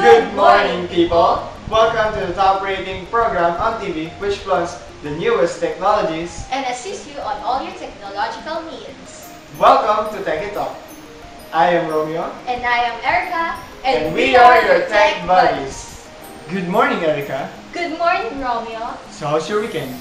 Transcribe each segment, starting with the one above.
Good morning, people! Welcome to the top rating program on TV which plunges the newest technologies and assist you on all your technological needs. Welcome to Tech It Talk. I am Romeo. And I am Erica. And we are your tech buddies. Good morning, Erica. Good morning, Romeo. So how's your weekend?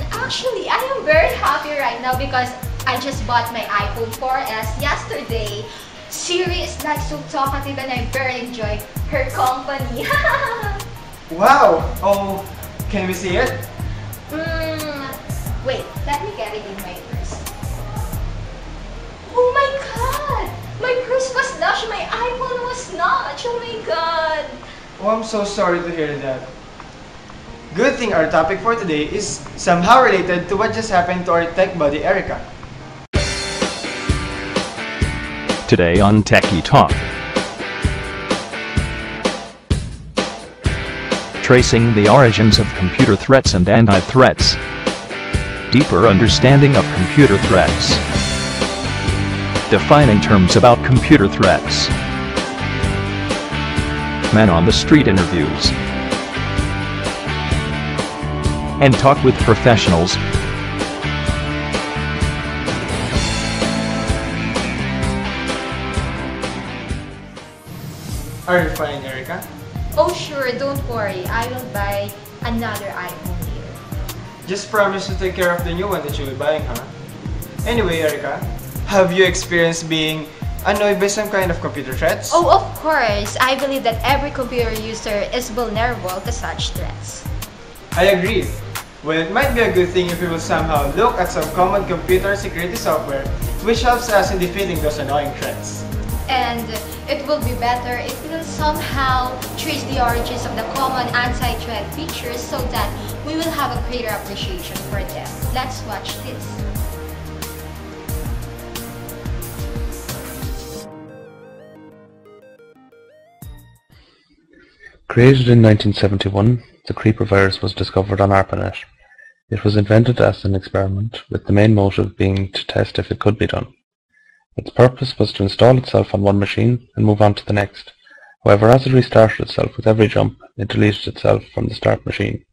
Actually, I am very happy right now because I just bought my iPhone 4S yesterday. Siri is like so talkative and I very enjoy her company. Wow! Oh, can we see it? Wait, let me get it in my purse. Oh my god! My purse was snatched, my iPhone was snatched. Oh my god! Oh, I'm so sorry to hear that. Good thing our topic for today is somehow related to what just happened to our tech buddy Erica. Today on Techie Talk, tracing the origins of computer threats and anti-threats, deeper understanding of computer threats, defining terms about computer threats, men on the street interviews, and talk with professionals. Are you fine, Erica? Oh sure, don't worry. I will buy another iPhone later. Just promise to take care of the new one that you'll be buying, huh? Anyway, Erica, have you experienced being annoyed by some kind of computer threats? Oh, of course. I believe that every computer user is vulnerable to such threats. I agree. Well, it might be a good thing if we will somehow look at some common computer security software which helps us in defeating those annoying threats. And it will be better if we will somehow trace the origins of the common anti-threat features so that we will have a greater appreciation for them. Let's watch this. Created in 1971, the Creeper virus was discovered on ARPANET. It was invented as an experiment, with the main motive being to test if it could be done. Its purpose was to install itself on one machine and move on to the next. However, as it restarted itself with every jump, it deleted itself from the start machine.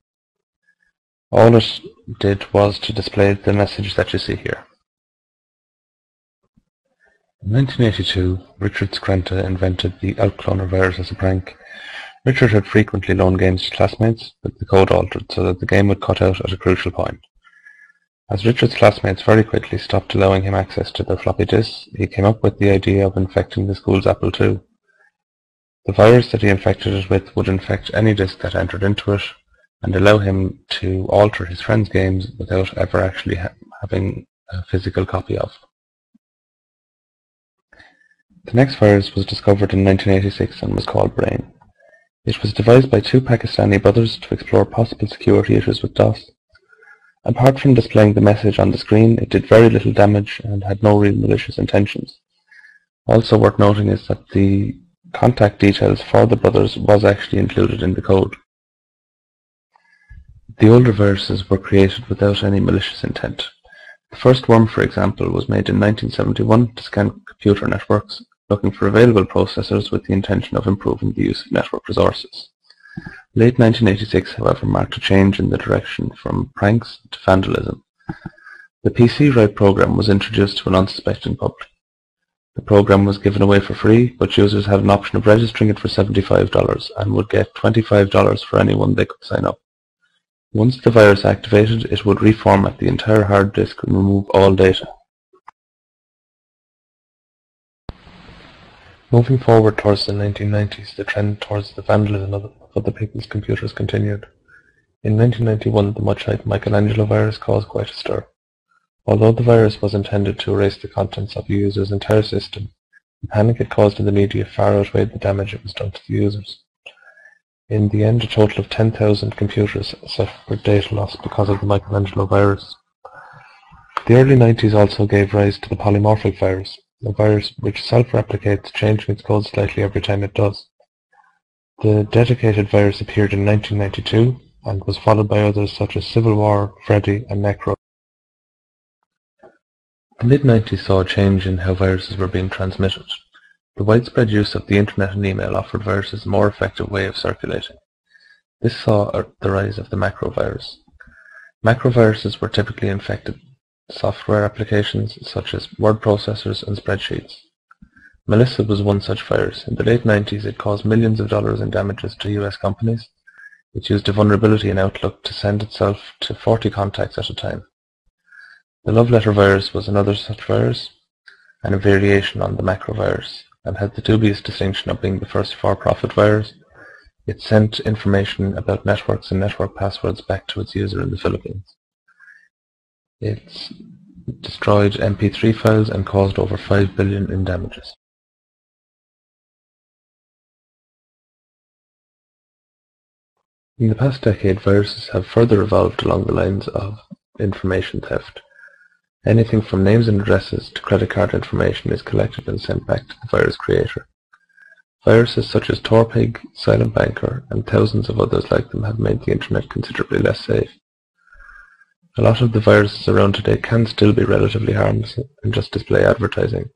All it did was to display the message that you see here. In 1982, Richard Skrenta invented the Outcloner virus as a prank. Richard had frequently loaned games to classmates, with the code altered so that the game would cut out at a crucial point. As Richard's classmates very quickly stopped allowing him access to their floppy disks, he came up with the idea of infecting the school's Apple II. The virus that he infected it with would infect any disk that entered into it, and allow him to alter his friends' games without ever actually having a physical copy of. The next virus was discovered in 1986 and was called Brain. It was devised by two Pakistani brothers to explore possible security issues with DOS. Apart from displaying the message on the screen, it did very little damage and had no real malicious intentions. Also worth noting is that the contact details for the brothers was actually included in the code. The older viruses were created without any malicious intent. The first worm, for example, was made in 1971 to scan computer networks, looking for available processors with the intention of improving the use of network resources. Late 1986, however, marked a change in the direction from pranks to vandalism. The PC Write program was introduced to an unsuspecting public. The program was given away for free, but users had an option of registering it for $75 and would get $25 for anyone they could sign up. Once the virus activated, it would reformat the entire hard disk and remove all data. Moving forward towards the 1990s, the trend towards the vandalism of other people's computers continued. In 1991, the much-hyped Michelangelo virus caused quite a stir. Although the virus was intended to erase the contents of a user's entire system, the panic it caused in the media far outweighed the damage it was done to the users. In the end, a total of 10,000 computers suffered data loss because of the Michelangelo virus. The early 90s also gave rise to the polymorphic virus, a virus which self-replicates, changing its code slightly every time it does. The dedicated virus appeared in 1992 and was followed by others such as Civil War, Freddy and Necro. The mid-90s saw a change in how viruses were being transmitted. The widespread use of the internet and email offered viruses a more effective way of circulating. This saw the rise of the macrovirus. Macroviruses were typically infected software applications such as word processors and spreadsheets. Melissa was one such virus. In the late 90s, it caused millions of dollars in damages to US companies. It used a vulnerability in Outlook to send itself to 40 contacts at a time. The love letter virus was another such virus, and a variation on the macrovirus, and had the dubious distinction of being the first for-profit virus. It sent information about networks and network passwords back to its user in the Philippines. It destroyed MP3 files and caused over $5 billion in damages. In the past decade, viruses have further evolved along the lines of information theft. Anything from names and addresses to credit card information is collected and sent back to the virus creator. Viruses such as Torpig, Silent Banker, and thousands of others like them have made the internet considerably less safe. A lot of the viruses around today can still be relatively harmless and just display advertising,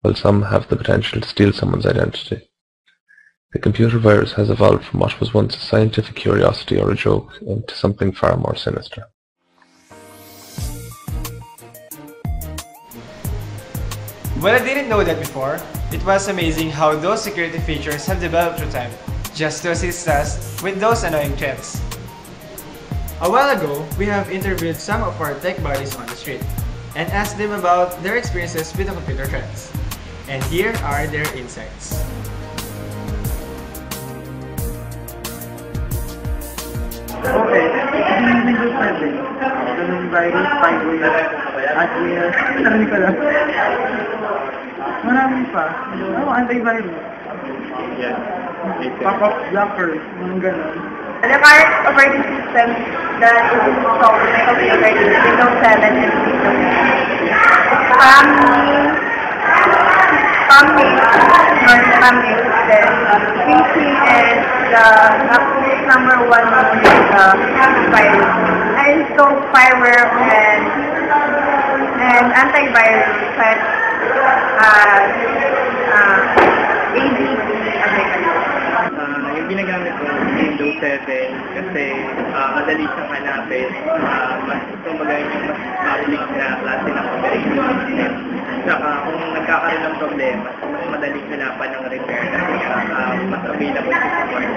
while some have the potential to steal someone's identity. The computer virus has evolved from what was once a scientific curiosity or a joke into something far more sinister. Well, I didn't know that before. It was amazing how those security features have developed through time, just to assist us with those annoying threats. A while ago, we have interviewed some of our tech buddies on the street and asked them about their experiences with the computer threats. And here are their insights. Okay, Windows 7. Ganun virus, spyware, adware, marami pa lang. Marami pa. Antivirus. Pop-up blocker, mga ganun. The current operating system that is installed in my computer is Windows 7 and Windows 8. PC and the number one is the virus. I installed fireware and antivirus such as ADT Yung ginagamit ko Windows 7 kasi madali siyang hanapin, mas kumbaga yung mas public na klase ng operating system. Saka kung nagkakaroon ng problema, mas madaling hanapan ng repair kasi mas available sa support.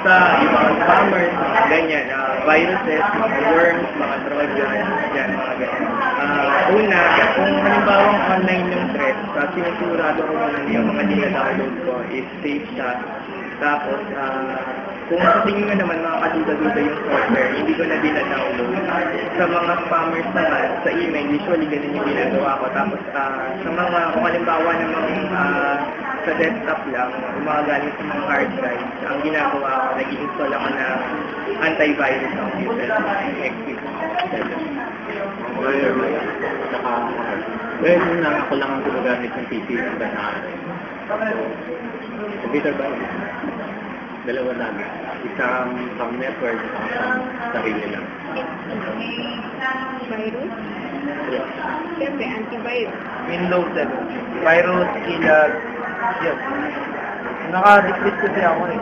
Sa ibang spammers, ganyan, viruses, mga worms, mga trojans, dyan, mga ganyan. Una, kung halimbawa online yung threat, sinusigurado ko muna yung mga dina-download ko is safe siya. Tapos, kung sa tingin ko naman makakaduda-duda yung software, hindi ko na dina-download. Sa mga spammers naman, sa email, usually ganun yung ginagawa ko. Tapos, sa mga, kung halimbawa naman sa desktop lang, umagaling sa mga hard drive, ang ginagawa ko, nag-i-install ako na antivirus computer, XP7. Well, ako lang ang gumagamit ng PC na computer ba? Dalawa lang. Isang pang network, isang pang sarili lang. Virus? Yeah. Siyempre, antivirus. Windows 7. Virus, killer. Yes. Naka-decrease kasi ako eh.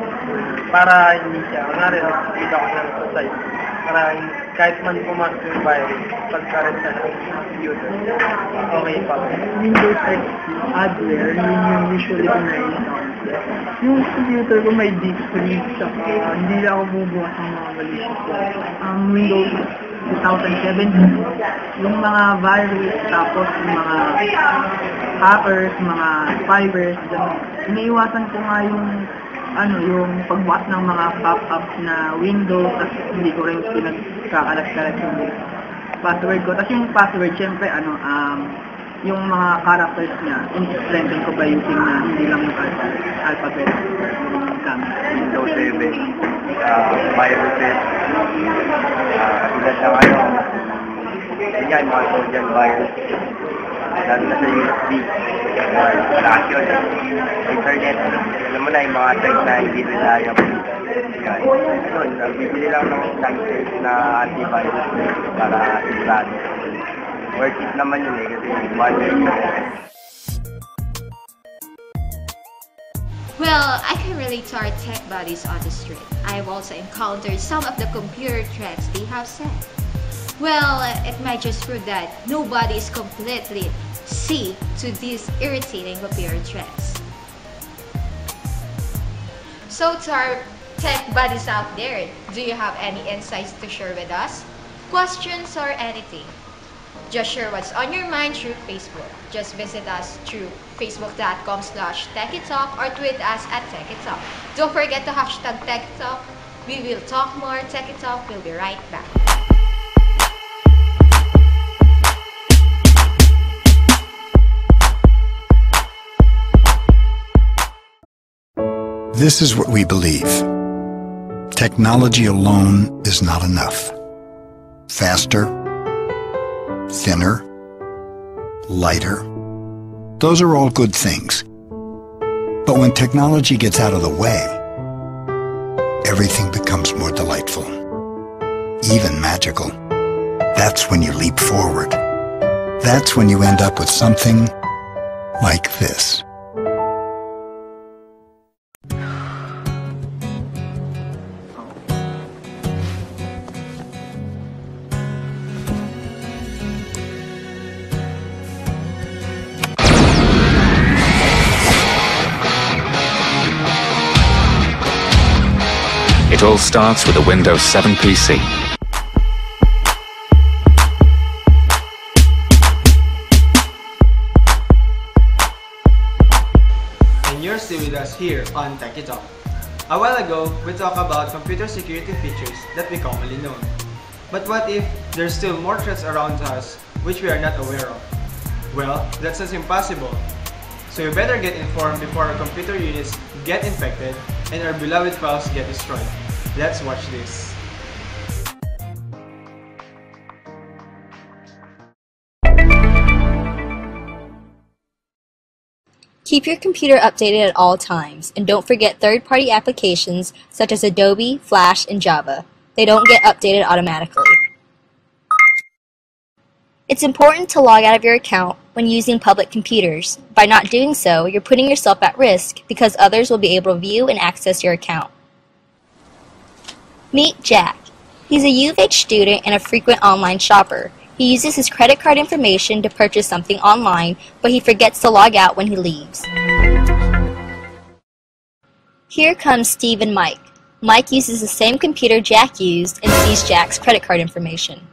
Para hindi siya. Kunwari, nakikita ko siya sa site. Para kahit man pumasok yung virus, pagkaroon sa computer, okay pa. Windows XP, adware, yun yung usually ko na-install. Yung computer ko may deep freeze, saka hindi lang ako bubukas ng mga malicious. Ang Windows 2007, yung mga virus, tapos yung mga hackers, mga spywares, iniiwasan ko nga yung pagbukas ng mga pop-ups na Windows, tapos hindi ko rin pinagkakalat-kalat yung password ko. Tapos yung password, syempre, yung mga characters niya, in-strengthen ko by using na hindi lang yung alphabet gamit. Windows 7, viruses, ilan lang ano, yan, mga Trojan virus, lalo na sa USB, station, internet, alam mo na yung mga type na hindi reliable. Yan, yun, bibili lang ng license na antivirus para sigurado. Worth it naman yun eh, kasi 1 year. Well, I can relate to our tech buddies on the street. I've also encountered some of the computer threats they have said. Well, it might just prove that nobody is completely safe to these irritating computer threats. So to our tech buddies out there, do you have any insights to share with us? Questions or anything? Just share what's on your mind through Facebook. Just visit us through facebook.com/TechieTalk or tweet us at TechieTalk. Don't forget to hashtag TechieTalk. We will talk more. TechieTalk will be right back. This is what we believe. Technology alone is not enough. Faster, thinner, lighter, those are all good things. But when technology gets out of the way, everything becomes more delightful, even magical. That's when you leap forward. That's when you end up with something like this. It all starts with a Windows 7 PC. And you're still with us here on Techie Talk. A while ago, we talked about computer security features that we commonly know. But what if there's still more threats around us which we are not aware of? Well, that's just impossible. So you better get informed before our computer units get infected and our beloved files get destroyed. Let's watch this. Keep your computer updated at all times, and don't forget third-party applications such as Adobe, Flash, and Java. They don't get updated automatically. It's important to log out of your account when using public computers. By not doing so, you're putting yourself at risk because others will be able to view and access your account. Meet Jack. He's a U of H student and a frequent online shopper. He uses his credit card information to purchase something online, but he forgets to log out when he leaves. Here comes Steve and Mike. Mike uses the same computer Jack used and sees Jack's credit card information.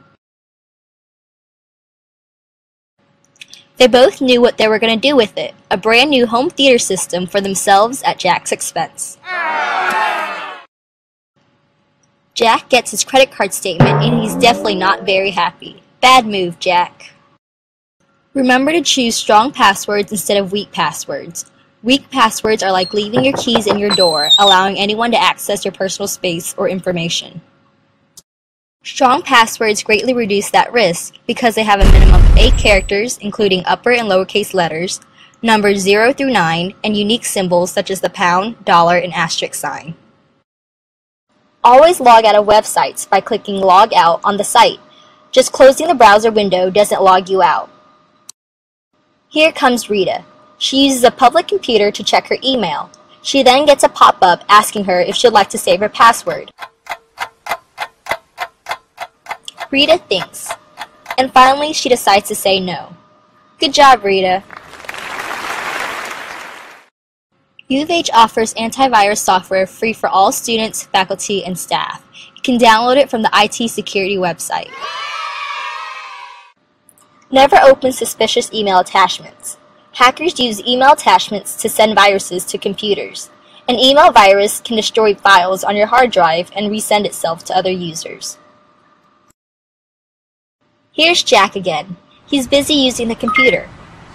They both knew what they were going to do with it, a brand new home theater system for themselves at Jack's expense. Jack gets his credit card statement and he's definitely not very happy. Bad move, Jack. Remember to choose strong passwords instead of weak passwords. Weak passwords are like leaving your keys in your door, allowing anyone to access your personal space or information. Strong passwords greatly reduce that risk because they have a minimum of 8 characters, including upper and lowercase letters, numbers 0 through 9, and unique symbols such as the pound, dollar, and asterisk sign. Always log out of websites by clicking Log Out on the site. Just closing the browser window doesn't log you out. Here comes Rita. She uses a public computer to check her email. She then gets a pop-up asking her if she'd like to save her password. Rita thinks, and finally she decides to say no. Good job, Rita. U of H offers antivirus software free for all students, faculty, and staff. You can download it from the IT security website. Never open suspicious email attachments. Hackers use email attachments to send viruses to computers. An email virus can destroy files on your hard drive and resend itself to other users. Here's Jack again. He's busy using the computer.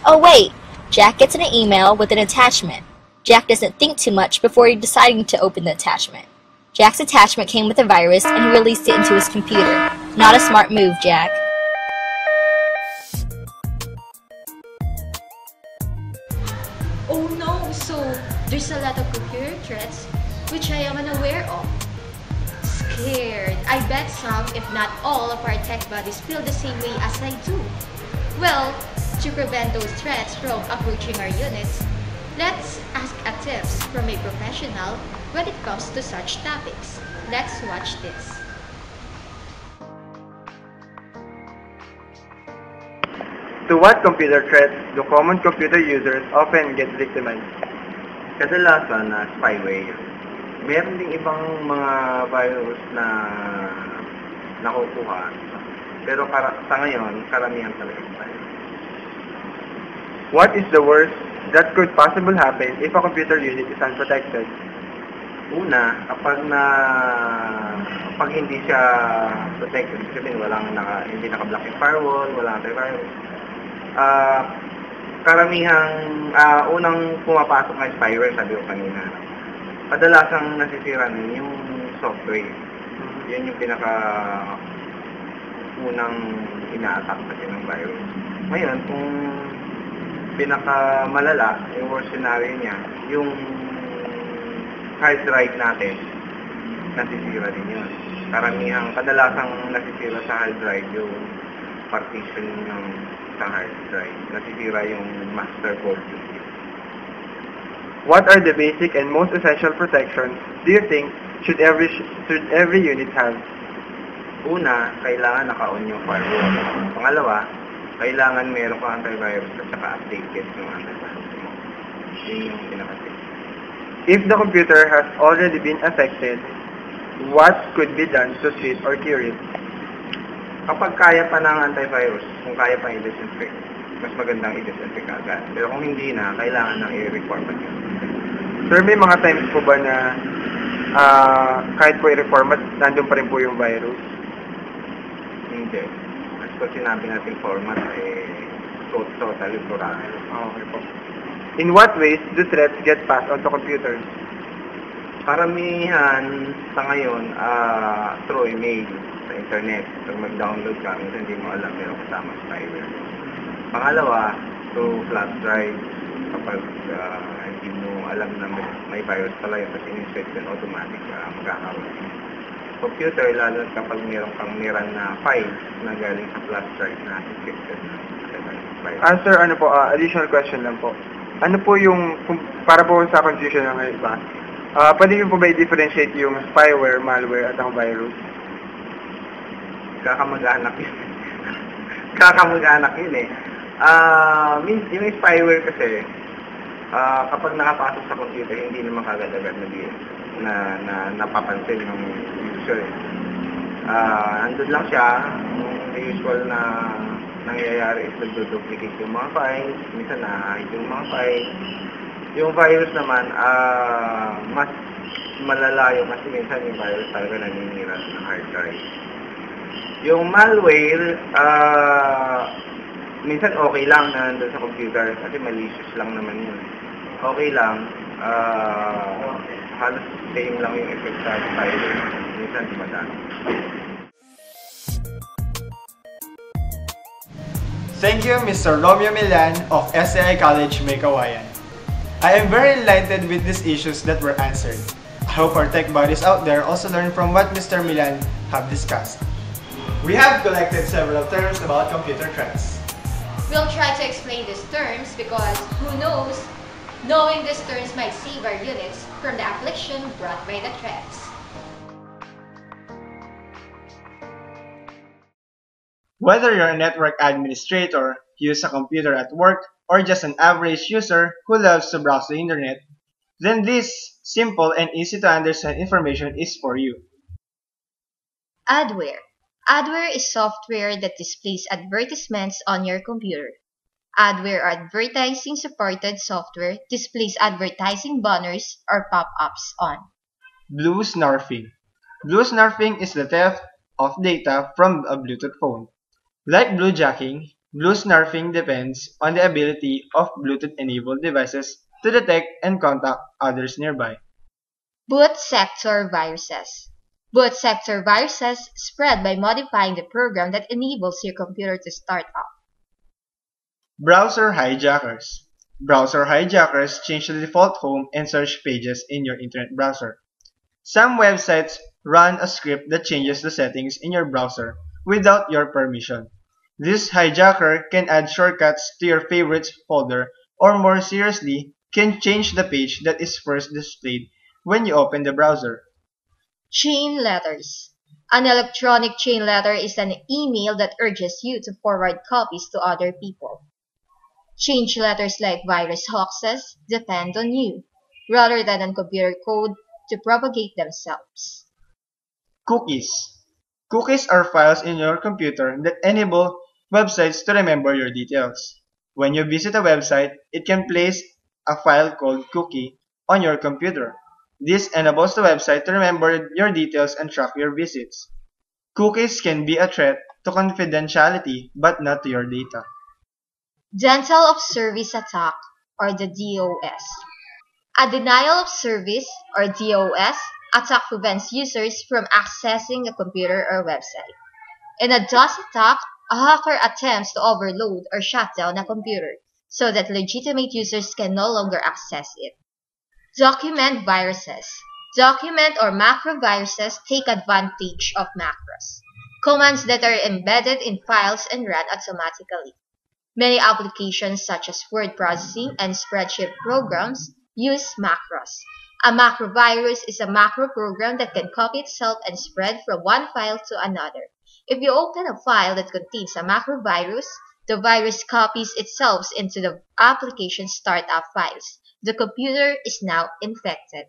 Oh wait, Jack gets an email with an attachment. Jack doesn't think too much before deciding to open the attachment. Jack's attachment came with a virus and he released it into his computer. Not a smart move, Jack. Oh no, so there's a lot of computer threats which I am unaware of. Scared. I bet some, if not all, of our tech buddies feel the same way as I do. Well, to prevent those threats from approaching our units, Let's ask a tips from a professional when it comes to such topics. Let's watch this. To what computer threats do common computer users often get victimized? Kadalasan na spyware. Meron ding ibang mga virus na nakukuha. Pero sa ngayon, karamihan talaga spyware. What is the worst that could possibly happen if a computer unit is unprotected? Una, kapag hindi siya protected, kasi hindi naka-block yung firewall, walang antivirus. Unang pumapasok na spyware, sabi ko kanina. Kadalasang nasisira nun yung software. Yan yung unang ina-attack kasi ng virus. Ngayon, kung pinakamalala, yung worst scenario niya, yung hard drive natin, nasisira din yun. Kadalasang nasisira sa hard drive yung partition ng sa hard drive. Nasisira yung master code. What are the basic and most essential protections do you think should every unit have? Una, kailangan naka-on yung firewall. Pangalawa, kailangan meron ka antivirus at saka updated yung antivirus mo. Yun yung pinaka-tip. If the computer has already been affected, what could be done to treat or cure it? Kapag kaya pa ng antivirus, kung kaya pa i-disinfect, mas magandang i-disinfect agad. Pero kung hindi na, kailangan nang i-reformat yun. Sir, may mga times po ba na kahit po i-reformat, nandun pa rin po yung virus? Hindi. As pag sinabi natin format, totally plural. Okay po. In what ways do threats get passed onto computers? Karamihan sa ngayon, through email, sa internet. Pag mag-download ka, minsan hindi mo alam, meron kasama spyware. Pangalawa, through flash drive, kapag hindi mo alam na may virus pala yun, kasi in-set yun, automatic magkakaroon. Computer, lalo kapag meron kang niran na files na galing sa flash drive na encrypted na virus. Sir, additional question lang po. Ano po yung, para po sa confusion ng iba, pwede nyo po ba i-differentiate yung spyware, malware, at ang virus? Kakamag-anak yun. Kakamag-anak yun eh. Yung spyware kasi, kapag nakapasok sa computer, hindi naman kagad-agad na napapansin ng user. Andun lang siya, yung usual na nangyayari is nagdo-duplicate yung mga files, minsan na-hide yung mga files. Yung virus naman, mas malalayo kasi minsan yung virus talaga naninira ng hard drive. Yung malware, minsan okay lang na nandun sa computer kasi malicious lang naman yun. Okay lang, halos same lang yung effect sa virus. Minsan madami. Thank you, Mr. Romeo Milan of SAI College, Maykawayan. I am very enlightened with these issues that were answered. I hope our tech buddies out there also learn from what Mr. Milan have discussed. We have collected several terms about computer threats. We'll try to explain these terms because, who knows, knowing these terms might save our units from the affliction brought by the threats. Whether you're a network administrator, use a computer at work, or just an average user who loves to browse the internet, then this simple and easy to understand information is for you. Adware. Adware is software that displays advertisements on your computer. Adware or advertising supported software displays advertising banners or pop-ups on. Blue snarfing. Blue snarfing is the theft of data from a Bluetooth phone. Like bluejacking, blue snarfing depends on the ability of Bluetooth-enabled devices to detect and contact others nearby. Boot sector viruses. Boot sector viruses spread by modifying the program that enables your computer to start up. Browser hijackers. Browser hijackers change the default home and search pages in your internet browser. Some websites run a script that changes the settings in your browser without your permission. This hijacker can add shortcuts to your favorites folder, or more seriously, can change the page that is first displayed when you open the browser. Chain letters. An electronic chain letter is an email that urges you to forward copies to other people. Change letters like virus hoaxes depend on you, rather than on computer code to propagate themselves. Cookies. Cookies are files in your computer that enable websites to remember your details. When you visit a website, it can place a file called cookie on your computer. This enables the website to remember your details and track your visits. Cookies can be a threat to confidentiality, but not to your data. Denial of service attack, or the DOS. A denial of service, or DOS, attack prevents users from accessing a computer or website. In a DOS attack, a hacker attempts to overload or shut down a computer so that legitimate users can no longer access it. Document viruses. Document or macro viruses take advantage of macros, commands that are embedded in files and run automatically. Many applications such as word processing and spreadsheet programs use macros. A macrovirus is a macro program that can copy itself and spread from one file to another. If you open a file that contains a macrovirus, the virus copies itself into the application's startup files. The computer is now infected.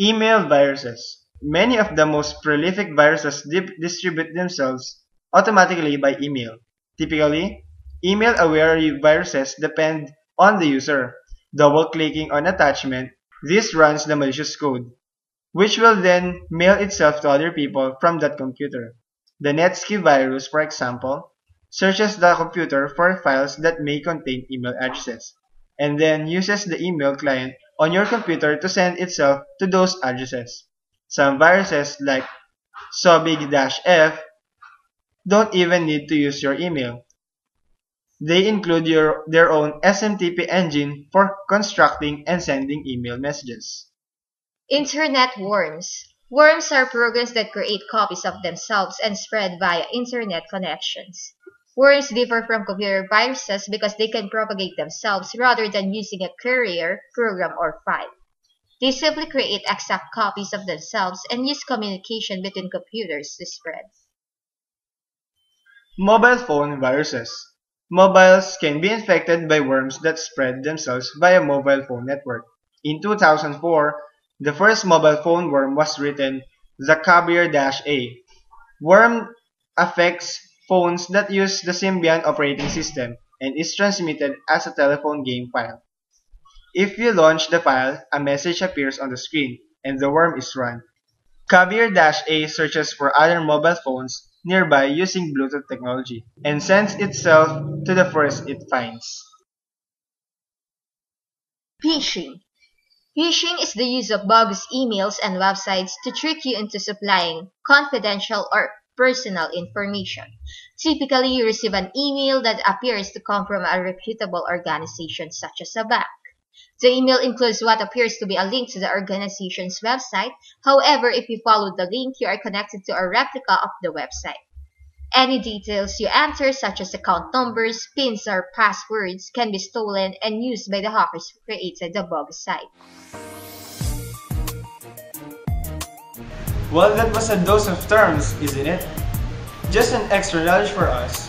Email viruses. Many of the most prolific viruses distribute themselves automatically by email. Typically, email-aware viruses depend on the user. Double-clicking on attachment, this runs the malicious code, which will then mail itself to other people from that computer. The Netscape virus, for example, searches the computer for files that may contain email addresses, and then uses the email client on your computer to send itself to those addresses. Some viruses, like Sobig-F, don't even need to use your email. They include their own SMTP engine for constructing and sending email messages. Internet worms. Worms are programs that create copies of themselves and spread via internet connections. Worms differ from computer viruses because they can propagate themselves rather than using a courier, program, or file. They simply create exact copies of themselves and use communication between computers to spread. Mobile phone viruses. Mobiles can be infected by worms that spread themselves via mobile phone network. In 2004, the first mobile phone worm was written, the Kabir-A. Worm affects phones that use the Symbian operating system and is transmitted as a telephone game file. If you launch the file, a message appears on the screen and the worm is run. Kabir-A searches for other mobile phones nearby using Bluetooth technology and sends itself to the first it finds. Phishing. Phishing is the use of bogus emails and websites to trick you into supplying confidential or personal information. Typically, you receive an email that appears to come from a reputable organization such as a bank. The email includes what appears to be a link to the organization's website. However, if you follow the link, you are connected to a replica of the website. Any details you enter, such as account numbers, pins, or passwords, can be stolen and used by the hackers who created the bogus site. Well, that was a dose of terms, isn't it? Just an extra knowledge for us.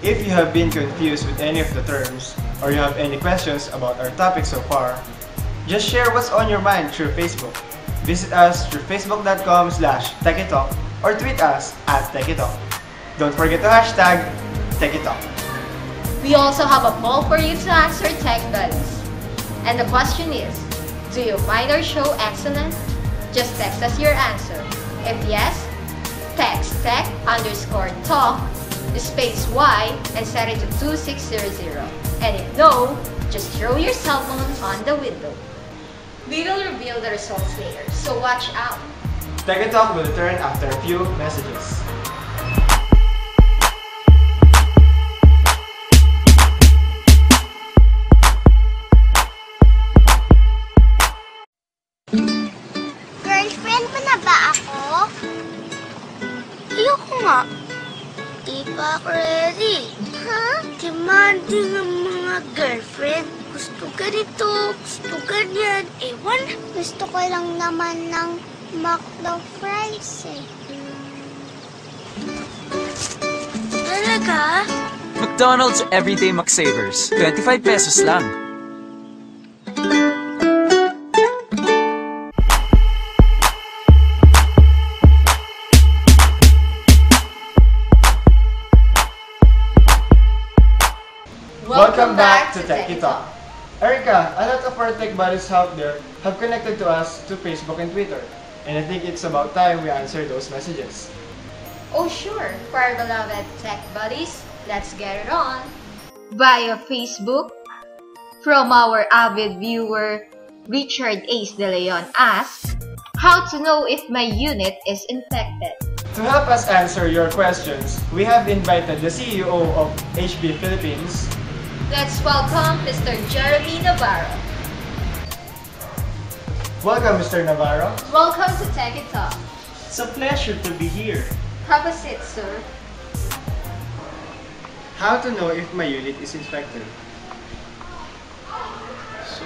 If you have been confused with any of the terms, or you have any questions about our topic so far, just share what's on your mind through Facebook. Visit us through facebook.com/TechieTalk or tweet us at TechieTalk. Don't forget to hashtag TechieTalk. We also have a poll for you to answer, Tech Buddies. And the question is, do you find our show excellent? Just text us your answer. If yes, text tech_talk space Y and set it to 2600. And if no, just throw your cell phone on the window. We will reveal the results later, so watch out. TechieTalk will return after a few messages. Girlfriend mo na ba ako? Ayoko nga. Di pa ako ready. Ha? Demanding ang mga girlfriend. Gusto ganito, gusto ganyan. Ewan. Gusto ko lang naman ng McDo fries eh. Talaga? McDonald's Everyday McSavers. 25 pesos lang. Welcome back to Techie Talk. Erica, a lot of our tech buddies out there have connected to us to Facebook and Twitter. And I think it's about time we answer those messages. Oh sure, for our beloved tech buddies, let's get it on. Via Facebook, from our avid viewer, Richard Ace De Leon asks, how to know if my unit is infected? To help us answer your questions, we have invited the CEO of HP Philippines. Let's welcome Mr. Jeremy Navarro. Welcome, Mr. Navarro. Welcome to Techie Talk. It's a pleasure to be here. Have a seat, sir. How to know if my unit is infected? So,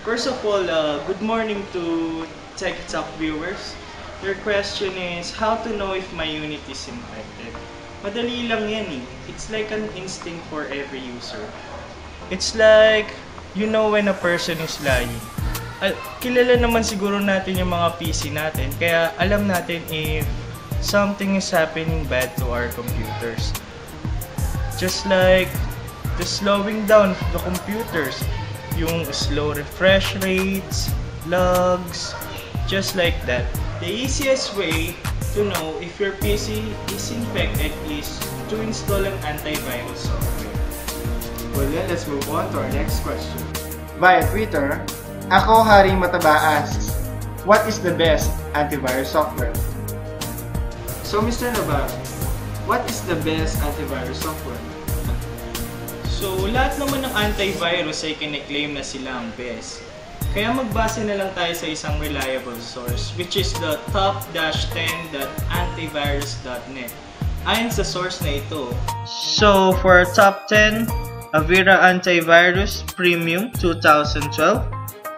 first of all, good morning to Techie Talk viewers. Your question is, how to know if my unit is infected? Madali lang yan eh. It's like an instinct for every user. It's like, you know when a person is lying. Kilala naman siguro natin yung mga PC natin, kaya alam natin if something is happening bad to our computers. Just like the slowing down of the computers, yung slow refresh rates, lags, just like that. The easiest way to know if your PC is infected is to install an antivirus software. Well then, let's move on to our next question. Via Twitter, Ako Haring Mataba asks, what is the best antivirus software? So Mr. Navarro, what is the best antivirus software? So lahat naman ng antivirus ay kine-claim na sila ang best. Kaya magbase na lang tayo sa isang reliable source, which is the top-10.antivirus.net. Ayon sa source na ito. So for top 10, Avira Antivirus Premium 2012.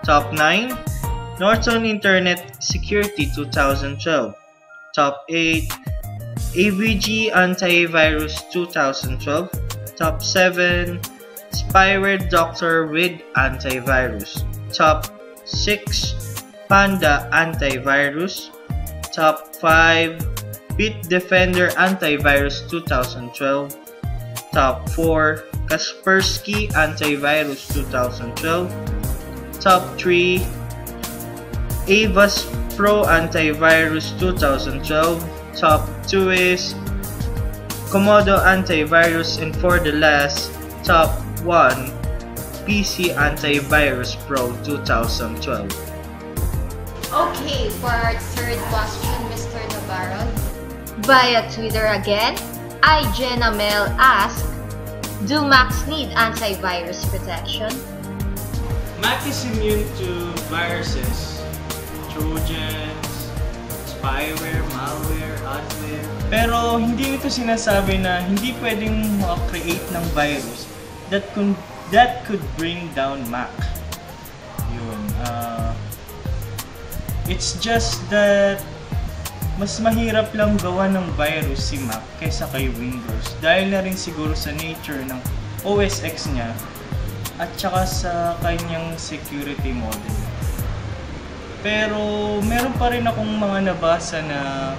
Top 9, Norton Internet Security 2012. Top 8, AVG Antivirus 2012. Top 7, Spyware Doctor with Antivirus. Top 6, Panda Antivirus. Top 5, Bitdefender Antivirus 2012. Top 4, Kaspersky Antivirus 2012. Top 3, Avast Pro Antivirus 2012. Top 2 is Komodo Antivirus, and for the last, top 1, PC Antivirus Pro 2012. Okay, for our third question, Mr. Navarro. Via Twitter again, iJenamel asks, do Macs need antivirus protection? Mac is immune to viruses, trojans, spyware, malware, adware. Pero hindi ito sinasabi na hindi pwedeng makakreate ng virus that could bring down Mac. Yun. It's just that mas mahirap lang gawa ng virus si Mac kaysa kay Windows dahil na rin siguro sa nature ng OS X niya at saka sa kanyang security model. Pero meron pa rin akong mga nabasa na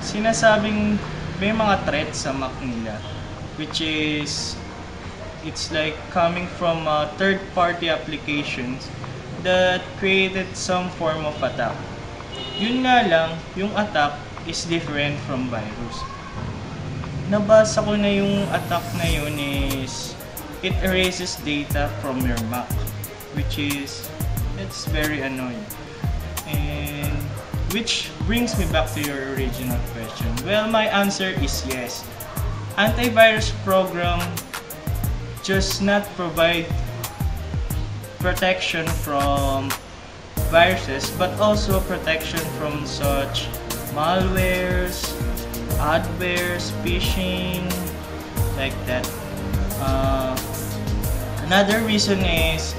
sinasabing may mga threats sa Mac nila, which is it's like coming from third-party applications that created some form of attack. Yun nga lang, yung attack is different from virus. Nabasa ko na yung attack na yun is it erases data from your Mac, which is it's very annoying. And which brings me back to your original question. Well, my answer is yes. Antivirus program just not provide protection from viruses, but also protection from such malwares, adwares, phishing, like that. Another reason is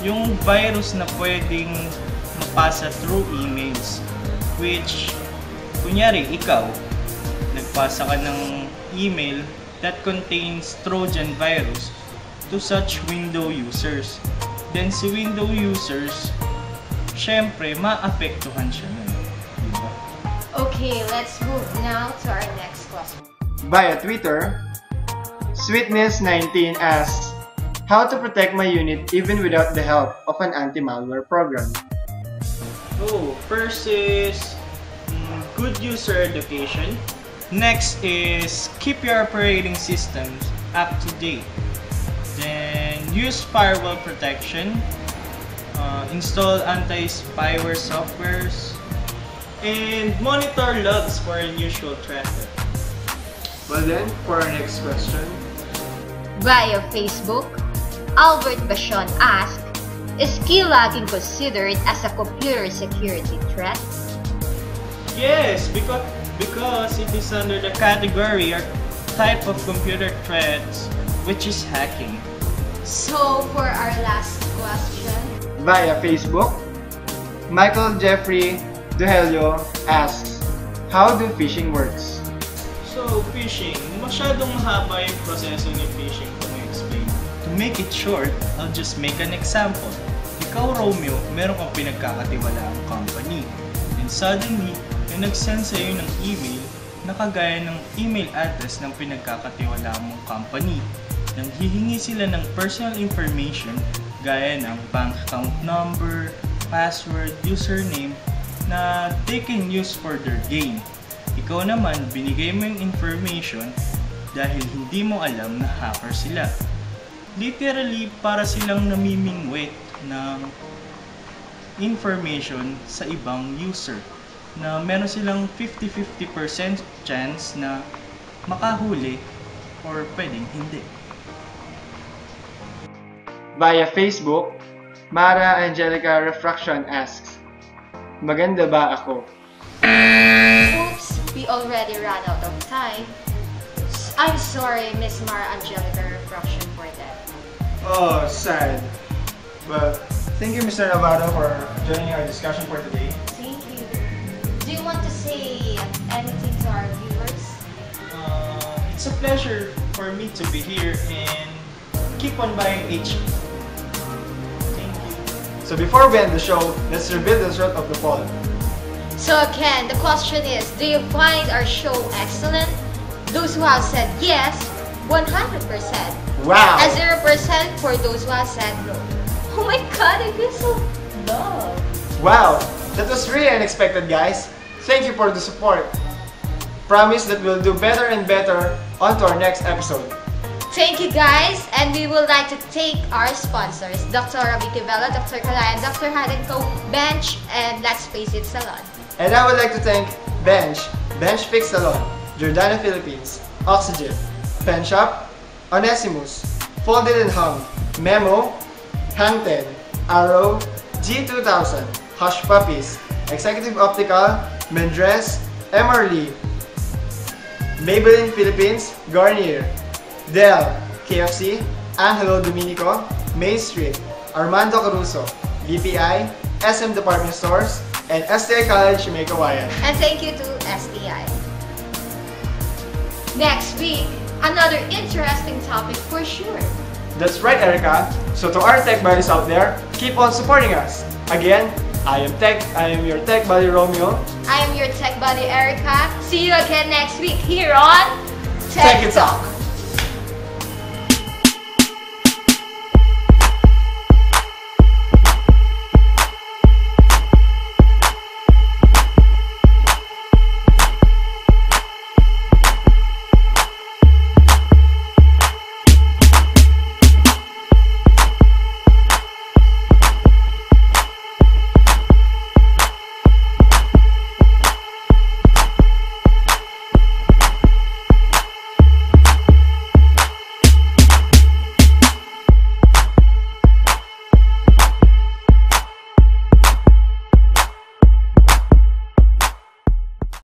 yung virus na pwedeng mapasa through emails, which kunyari ikaw nagpasa ka ng email that contains Trojan virus to such window users. Then si window users, syempre maapektuhan siya nun. Diba? Okay, let's move now to our next question. Via Twitter, Sweetness19 asks, how to protect my unit even without the help of an anti-malware program? Oh, first is good user education. Next is keep your operating systems up to date. Then use firewall protection. Install anti-spyware softwares. And monitor logs for unusual traffic. Well then, for our next question. Via Facebook, Albert Bashon asked, is keylogging considered as a computer security threat? Yes, because it is under the category or type of computer threats, which is hacking. So, for our last question. Via Facebook, Michael Jeffrey Duhelio asks, how do phishing works? So, phishing, masyadong mahaba yung proseso ni phishing kung i-explain. To make it short, I'll just make an example. Ikaw, Romeo, meron kang pinagkakatiwalaang company. And suddenly, may nag-send sa'yo ng email na kagaya ng email address ng pinagkakatiwalaang mong company. Nang hihingi sila ng personal information gaya ng bank account number, password, username na they can use for their gain. Ikaw naman, binigay mo yung information dahil hindi mo alam na hacker sila. Literally, para silang namimingwit ng information sa ibang user na meron silang 50-50% chance na makahuli or pwedeng hindi. Via Facebook, Mara Angelica Refraction asks, maganda ba ako? Oops, we already ran out of time. I'm sorry, Miss Mara Angelica Refraction, for that. Oh, sad. Well, thank you, Mr. Navarro, for joining our discussion for today. Thank you. Do you want to say anything to our viewers? It's a pleasure for me to be here and keep on buying HP. Thank you. So before we end the show, let's reveal the result of the poll. So again, the question is, do you find our show excellent? Those who have said yes, 100%. Wow! And 0% for those who have said no. Oh my god, I feel so loved. Wow! That was really unexpected, guys. Thank you for the support. Promise that we'll do better and better on to our next episode. Thank you, guys, and we would like to thank our sponsors, Dr. Vicky Bella, Dr. Kalayan, Dr. Hadenko, Bench, and Let's Face It Salon. And I would like to thank Bench Fix Salon, Jordana Philippines, Oxygen, Pen Shop, Onesimus, Folded and Hung, Memo, Hang 10, Arrow, G2000, Hush Puppies, Executive Optical, Mendres, Emerly, Maybelline Philippines, Garnier, Dell, KFC, Angelo Dominico, Main Street, Armando Caruso, BPI, SM Department Stores, and STI College Shimei-Kawayan. And thank you to STI. Next week, another interesting topic for sure. That's right, Erica. So to our tech buddies out there, keep on supporting us. Again, I am your tech buddy Romeo. I am your tech buddy Erica. See you again next week here on Tech Talk.